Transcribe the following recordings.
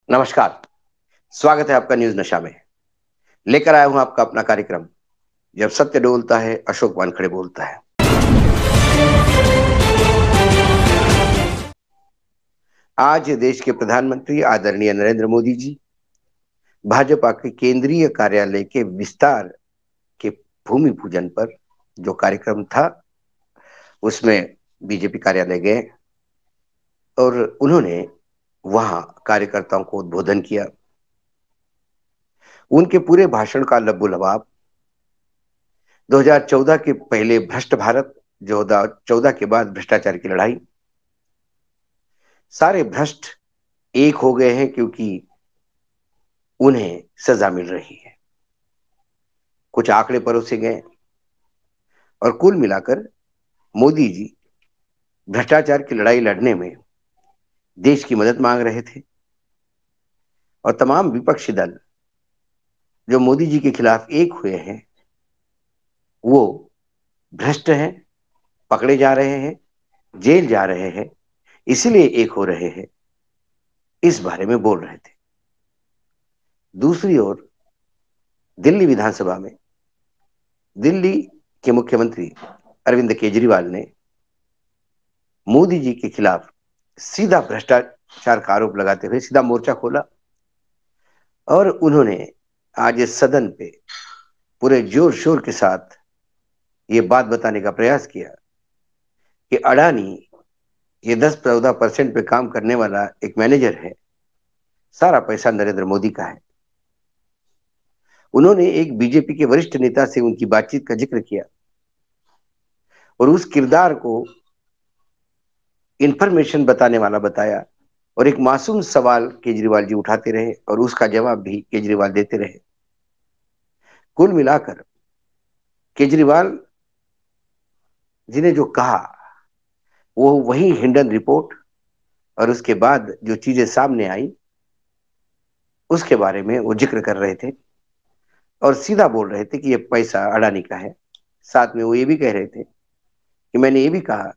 नमस्कार। स्वागत है आपका न्यूज नशा में। लेकर आया हूं आपका अपना कार्यक्रम। जब सत्य डोलता है, अशोक वानखड़े बोलता है। आज देश के प्रधानमंत्री आदरणीय नरेंद्र मोदी जी भाजपा के केंद्रीय कार्यालय के विस्तार के भूमि पूजन पर जो कार्यक्रम था, उसमें बीजेपी कार्यालय गए और उन्होंने वहां कार्यकर्ताओं को उद्बोधन किया। उनके पूरे भाषण का लबोलबाब 2014 के पहले भ्रष्ट भारत, 2014 के बाद भ्रष्टाचार की लड़ाई, सारे भ्रष्ट एक हो गए हैं क्योंकि उन्हें सजा मिल रही है। कुछ आंकड़े परोसे गए और कुल मिलाकर मोदी जी भ्रष्टाचार की लड़ाई लड़ने में देश की मदद मांग रहे थे और तमाम विपक्षी दल जो मोदी जी के खिलाफ एक हुए हैं, वो भ्रष्ट हैं, पकड़े जा रहे हैं, जेल जा रहे हैं, इसीलिए एक हो रहे हैं, इस बारे में बोल रहे थे। दूसरी ओर दिल्ली विधानसभा में दिल्ली के मुख्यमंत्री अरविंद केजरीवाल ने मोदी जी के खिलाफ सीधा भ्रष्टाचार का आरोप लगाते हुए सीधा मोर्चा खोला और उन्होंने आज इस सदन पे पूरे जोर शोर के साथ ये बात बताने का प्रयास किया कि अडानी ये 10-14% पे काम करने वाला एक मैनेजर है, सारा पैसा नरेंद्र मोदी का है। उन्होंने एक बीजेपी के वरिष्ठ नेता से उनकी बातचीत का जिक्र किया और उस किरदार को इंफॉर्मेशन बताने वाला बताया और एक मासूम सवाल केजरीवाल जी उठाते रहे और उसका जवाब भी केजरीवाल देते रहे। कुल मिलाकर केजरीवाल जी ने जो कहा वो वही हिंडन रिपोर्ट और उसके बाद जो चीजें सामने आई उसके बारे में वो जिक्र कर रहे थे और सीधा बोल रहे थे कि ये पैसा अडानी का है। साथ में वो ये भी कह रहे थे कि मैंने ये भी कहा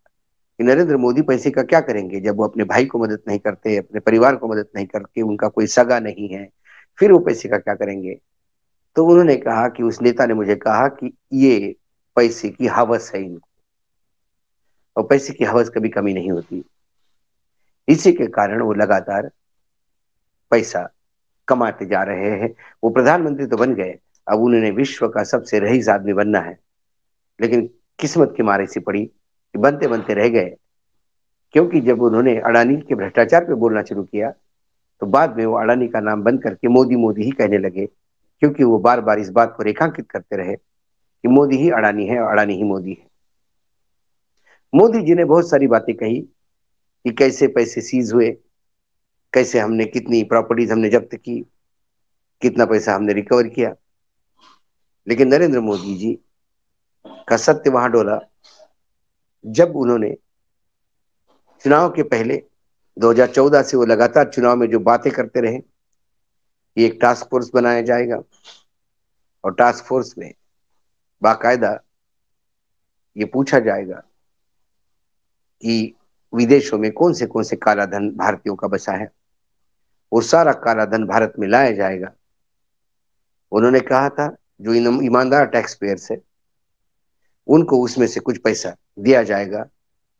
कि नरेंद्र मोदी पैसे का क्या करेंगे जब वो अपने भाई को मदद नहीं करते, अपने परिवार को मदद नहीं करते, उनका कोई सगा नहीं है, फिर वो पैसे का क्या करेंगे। तो उन्होंने कहा कि उस नेता ने मुझे कहा कि ये पैसे की हवस है इनको और पैसे की हवस कभी कमी नहीं होती, इसी के कारण वो लगातार पैसा कमाते जा रहे हैं। वो प्रधानमंत्री तो बन गए, अब उन्होंने विश्व का सबसे रईस आदमी बनना है, लेकिन किस्मत की मार ऐसी पड़ी कि बनते बनते रह गए क्योंकि जब उन्होंने अडानी के भ्रष्टाचार पे बोलना शुरू किया तो बाद में वो अडानी का नाम बंद करके मोदी मोदी ही कहने लगे क्योंकि वो बार बार इस बात को रेखांकित करते रहे कि मोदी ही अडानी है और अडानी ही मोदी है। मोदी जी ने बहुत सारी बातें कही कि कैसे पैसे सीज हुए, कैसे हमने कितनी प्रॉपर्टीज हमने जब्त की, कितना पैसा हमने रिकवर किया, लेकिन नरेंद्र मोदी जी का सत्य वहां डोला जब उन्होंने चुनाव के पहले 2014 से वो लगातार चुनाव में जो बातें करते रहे कि एक टास्क फोर्स बनाया जाएगा और टास्क फोर्स में बाकायदा ये पूछा जाएगा कि विदेशों में कौन से काला धन भारतीयों का बसा है, वो सारा काला धन भारत में लाया जाएगा। उन्होंने कहा था जो ईमानदार टैक्स पेयर्स है उनको उसमें से कुछ पैसा दिया जाएगा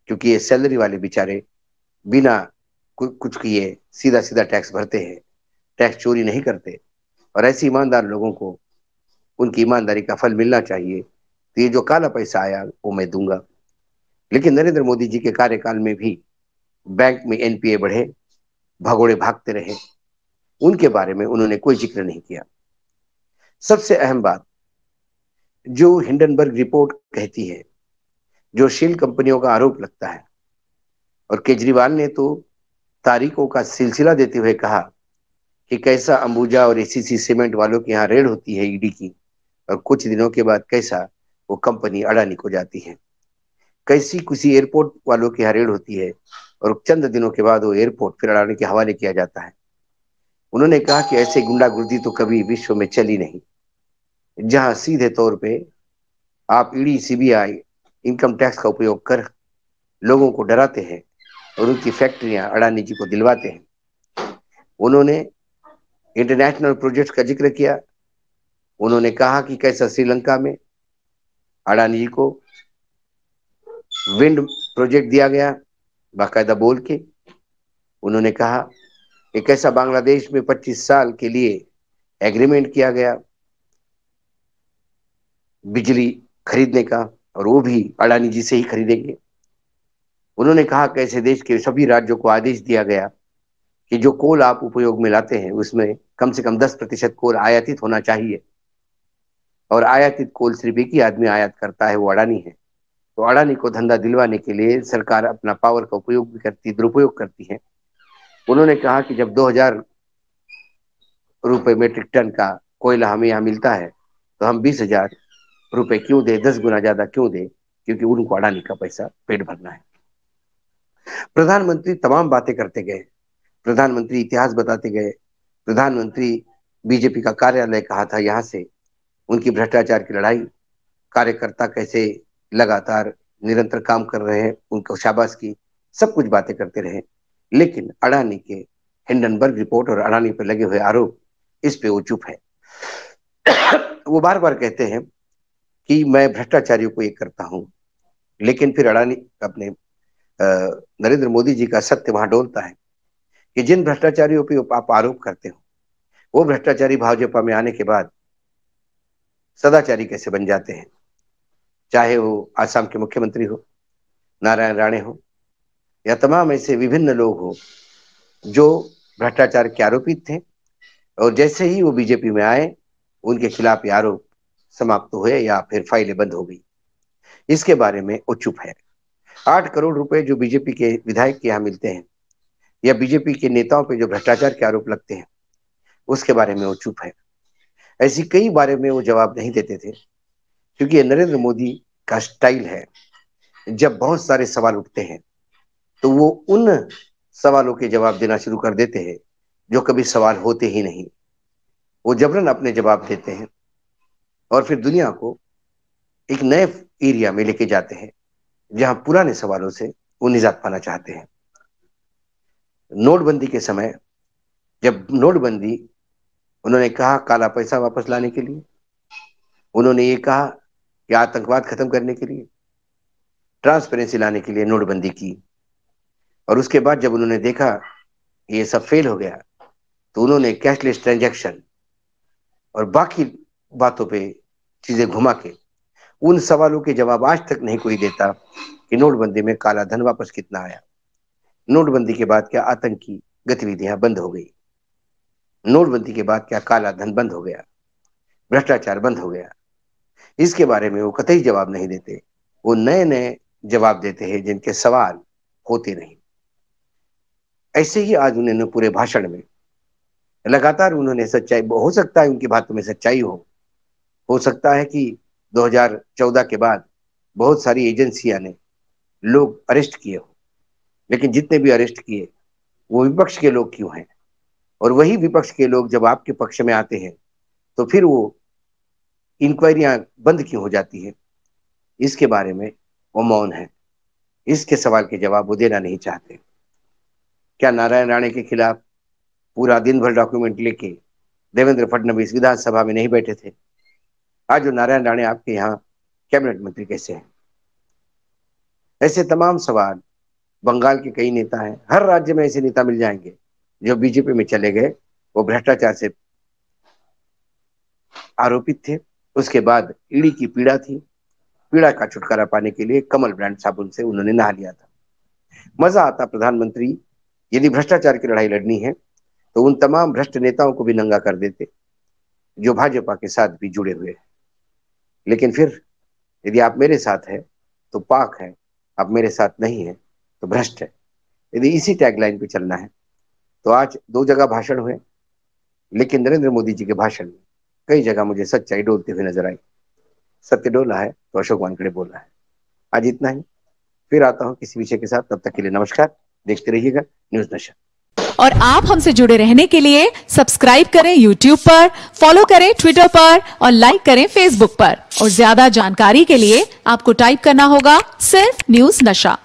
क्योंकि ये सैलरी वाले बेचारे बिना कुछ किए सीधा सीधा टैक्स भरते हैं, टैक्स चोरी नहीं करते और ऐसे ईमानदार लोगों को उनकी ईमानदारी का फल मिलना चाहिए। तो ये जो काला पैसा आया वो मैं दूंगा। लेकिन नरेंद्र मोदी जी के कार्यकाल में भी बैंक में एनपीए बढ़े, भगोड़े भागते रहे, उनके बारे में उन्होंने कोई जिक्र नहीं किया। सबसे अहम बात जो हिंडनबर्ग रिपोर्ट कहती है, जो शेल कंपनियों का आरोप लगता है और केजरीवाल ने तो तारीखों का सिलसिला देते हुए कहा कि कैसा अंबुजा और एसीसी सीमेंट वालों के यहाँ रेड होती है ईडी की और कुछ दिनों के बाद कैसा वो कंपनी अडानी को जाती है, कैसी किसी एयरपोर्ट वालों की यहाँ रेड होती है और चंद दिनों के बाद वो एयरपोर्ट फिर अडानी के हवाले किया जाता है। उन्होंने कहा कि ऐसे गुंडागर्दी तो कभी विश्व में चली नहीं, जहां सीधे तौर पे आप ईडी सीबीआई इनकम टैक्स का उपयोग कर लोगों को डराते हैं और उनकी फैक्ट्रियां अडानी जी को दिलवाते हैं। उन्होंने इंटरनेशनल प्रोजेक्ट्स का जिक्र किया। उन्होंने कहा कि कैसा श्रीलंका में अडानी जी को विंड प्रोजेक्ट दिया गया, बाकायदा बोल के। उन्होंने कहा कि कैसा बांग्लादेश में 25 साल के लिए एग्रीमेंट किया गया बिजली खरीदने का, और वो भी अडानी जी से ही खरीदेंगे। उन्होंने कहा कैसे देश के सभी राज्यों को आदेश दिया गया कि जो कोल आप उपयोग में लाते हैं उसमें कम से कम 10% कोल आयातित होना चाहिए, और आयातित कोल सिर्फ एक ही आदमी आयात करता है, वो अडानी है। तो अडानी को धंधा दिलवाने के लिए सरकार अपना पावर का उपयोग भी करती, दुरुपयोग करती है। उन्होंने कहा कि जब 2000 रुपए मेट्रिक टन का कोयला हमें यहाँ मिलता है तो हम 20,000 रुपए क्यों दे, 10 गुना ज्यादा क्यों दे, क्योंकि उनको अडानी का पैसा पेट भरना है। प्रधानमंत्री तमाम बातें करते गए, प्रधानमंत्री इतिहास बताते गए। प्रधानमंत्री बीजेपी का कार्यालय कहा था, यहाँ से उनकी भ्रष्टाचार की लड़ाई, कार्यकर्ता कैसे लगातार निरंतर काम कर रहे हैं, उनको शाबाश की, सब कुछ बातें करते रहे। लेकिन अडानी के हिंडनबर्ग रिपोर्ट और अडानी पर लगे हुए आरोप, इस पे वो चुप है। वो बार बार कहते हैं कि मैं भ्रष्टाचारियों को ये करता हूं, लेकिन फिर अडानी अपने नरेंद्र मोदी जी का सत्य वहां डोलता है कि जिन भ्रष्टाचारियों पर आप आरोप करते हो वो भ्रष्टाचारी भाजपा में आने के बाद सदाचारी कैसे बन जाते हैं। चाहे वो आसाम के मुख्यमंत्री हो, नारायण राणे हो, या तमाम ऐसे विभिन्न लोग हो जो भ्रष्टाचार के आरोपित थे, और जैसे ही वो बीजेपी में आए उनके खिलाफ ये आरोप समाप्त हुए या फिर फाइलें बंद हो गई। इसके बारे में वो चुप है। 8 करोड़ रुपए जो बीजेपी के विधायक के यहाँ मिलते हैं, या बीजेपी के नेताओं पे जो भ्रष्टाचार के आरोप लगते हैं, उसके बारे में वो चुप है। ऐसी कई बारे में वो जवाब नहीं देते थे, क्योंकि ये नरेंद्र मोदी का स्टाइल है। जब बहुत सारे सवाल उठते हैं तो वो उन सवालों के जवाब देना शुरू कर देते हैं जो कभी सवाल होते ही नहीं। वो जबरन अपने जवाब देते हैं और फिर दुनिया को एक नए एरिया में लेके जाते हैं जहां पुराने सवालों से वो निजात पाना चाहते हैं। नोटबंदी के समय, जब नोटबंदी, उन्होंने कहा काला पैसा वापस लाने के लिए, उन्होंने ये कहा कि आतंकवाद खत्म करने के लिए, ट्रांसपेरेंसी लाने के लिए नोटबंदी की। और उसके बाद जब उन्होंने देखा कि ये सब फेल हो गया तो उन्होंने कैशलेस ट्रांजैक्शन और बाकी बातों पे चीजें घुमा के, उन सवालों के जवाब आज तक नहीं कोई देता कि नोटबंदी में काला धन वापस कितना आया, नोटबंदी के बाद क्या आतंकी गतिविधियां बंद हो गई, नोटबंदी के बाद क्या काला धन बंद हो गया, भ्रष्टाचार बंद हो गया। इसके बारे में वो कतई जवाब नहीं देते। वो नए नए जवाब देते हैं जिनके सवाल होते नहीं। ऐसे ही आज उन्होंने पूरे भाषण में लगातार उन्होंने सच्चाई, हो सकता है उनकी बातों में सच्चाई हो सकता है कि 2014 के बाद बहुत सारी एजेंसियां ने लोग अरेस्ट किए हो, लेकिन जितने भी अरेस्ट किए वो विपक्ष के लोग क्यों हैं, और वही विपक्ष के लोग जब आपके पक्ष में आते हैं तो फिर वो इंक्वायरियां बंद क्यों हो जाती है, इसके बारे में वो मौन है। इसके सवाल के जवाब वो देना नहीं चाहते। क्या नारायण राणे के खिलाफ पूरा दिन भर डॉक्यूमेंट लेके देवेंद्र फडणवीस विधानसभा में नहीं बैठे थे? आज जो नारायण राणे आपके यहाँ कैबिनेट मंत्री कैसे हैं? ऐसे तमाम सवाल। बंगाल के कई नेता हैं, हर राज्य में ऐसे नेता मिल जाएंगे जो बीजेपी में चले गए, वो भ्रष्टाचार से आरोपित थे। उसके बाद ईडी की पीड़ा थी, पीड़ा का छुटकारा पाने के लिए कमल ब्रांड साबुन से उन्होंने नहा लिया था। मजा आता प्रधानमंत्री, यदि भ्रष्टाचार की लड़ाई लड़नी है तो उन तमाम भ्रष्ट नेताओं को भी नंगा कर देते जो भाजपा के साथ भी जुड़े हुए हैं। लेकिन फिर यदि आप मेरे साथ है तो पाक है, आप मेरे साथ नहीं है तो भ्रष्ट है। यदि इसी टैगलाइन पे चलना है तो आज 2 जगह भाषण हुए, लेकिन नरेंद्र मोदी जी के भाषण में कई जगह मुझे सच्चाई डोलते हुए नजर आई। सत्य डोला है तो अशोक वानखेड़े बोला है। आज इतना ही, फिर आता हूं किसी विषय के साथ। तब तक के लिए नमस्कार, देखते रहिएगा न्यूज़ नशा। और आप हमसे जुड़े रहने के लिए सब्सक्राइब करें YouTube पर, फॉलो करें Twitter पर और लाइक करें Facebook पर। और ज्यादा जानकारी के लिए आपको टाइप करना होगा सिर्फ न्यूज़ नशा।